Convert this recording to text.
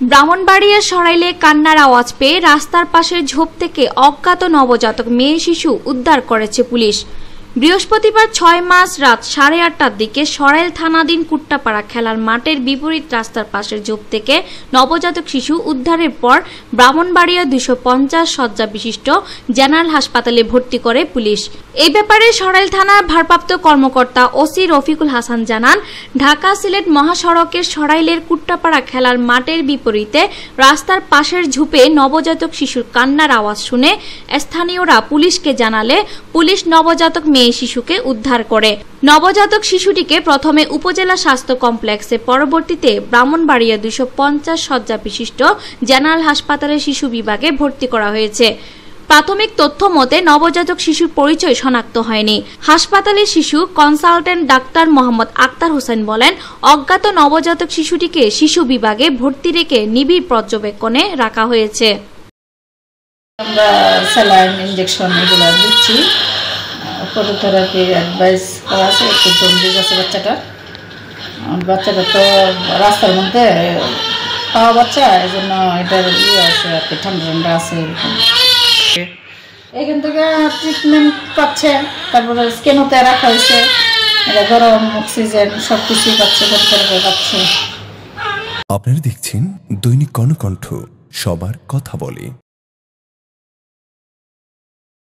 ব্রাহ্মণবাড়িয়া সরাইলে কান্নার আওয়াজ পেয়ে রাস্তার পাশের ঝোপ থেকে অজ্ঞাত নবজাতক মেয়ে শিশু উদ্ধার করেছে পুলিশ। বৃহস্পতিবার ৬ মার্চ রাত ৮:৩০টার দিকে সরাইল থানাধীন কুট্টাপাড়া খেলার মাঠের বিপরীত রাস্তার পাশের ঝোপ থেকে নবজাতক শিশু উদ্ধারের পর ব্রাহ্মণবাড়িয়া ২৫০ শয্যা বিশিষ্ট জেনারেল হাসপাতালে ভর্তি করে পুলিশ। এই ব্যাপারে সরাইল থানার ভারপ্রাপ্ত কর্মকর্তা ওসি রফিকুল হাসান জানান, ঢাকা সিলেট মহাসড়কের সরাইলের কুট্টাপাড়া খেলার মাঠের বিপরীতে রাস্তার পাশের ঝোপে নবজাতক শিশুর কান্নার আওয়াজ শুনে স্থানীয়রা পুলিশকে জানালে পুলিশ নবজাতক মেয়ে শিশুকে উদ্ধার করে। নবজাতক শিশুটিকে প্রথমে উপজেলা স্বাস্থ্য কমপ্লেক্সে, পরবর্তীতে ব্রাহ্মণবাড়িয়া ২৫০ শয্যা বিশিষ্ট জেনারেল হাসপাতালের শিশু বিভাগে ভর্তি করা হয়েছে। প্রাথমিক তথ্য মতে নবজাতক শিশুর পরিচয় শনাক্ত হয়নি। হাসপাতালের শিশু কনসালটেন্ট ডাক্তার মোহাম্মদ আক্তার হোসেন বলেন, অজ্ঞাত নবজাতক শিশুটিকে শিশু বিভাগে ভর্তি রেখে নিবিড় পর্যবেক্ষণে রাখা হয়েছে। আমরা স্যালাইন ইনজেকশন এগুলো দিচ্ছি, ফটোথেরাপি অ্যাডভাইস করা আছে, একটু জন্ডিস আছে বাচ্চাটা তো রাস্তার মধ্যে পাওয়া বাচ্চা, এই জন্য এটার আছে আর কি, ঠান্ডা আছে এরকম। এখান থেকে ট্রিটমেন্ট পাচ্ছে, তারপরে স্ক্যানোতে রাখা হয়েছে, এটা গরম অক্সিজেন সব কিছুই পাচ্ছে, পাচ্ছে। আপনারা দেখছেন দৈনিক কর্ণকণ্ঠ, সবার কথা বলে।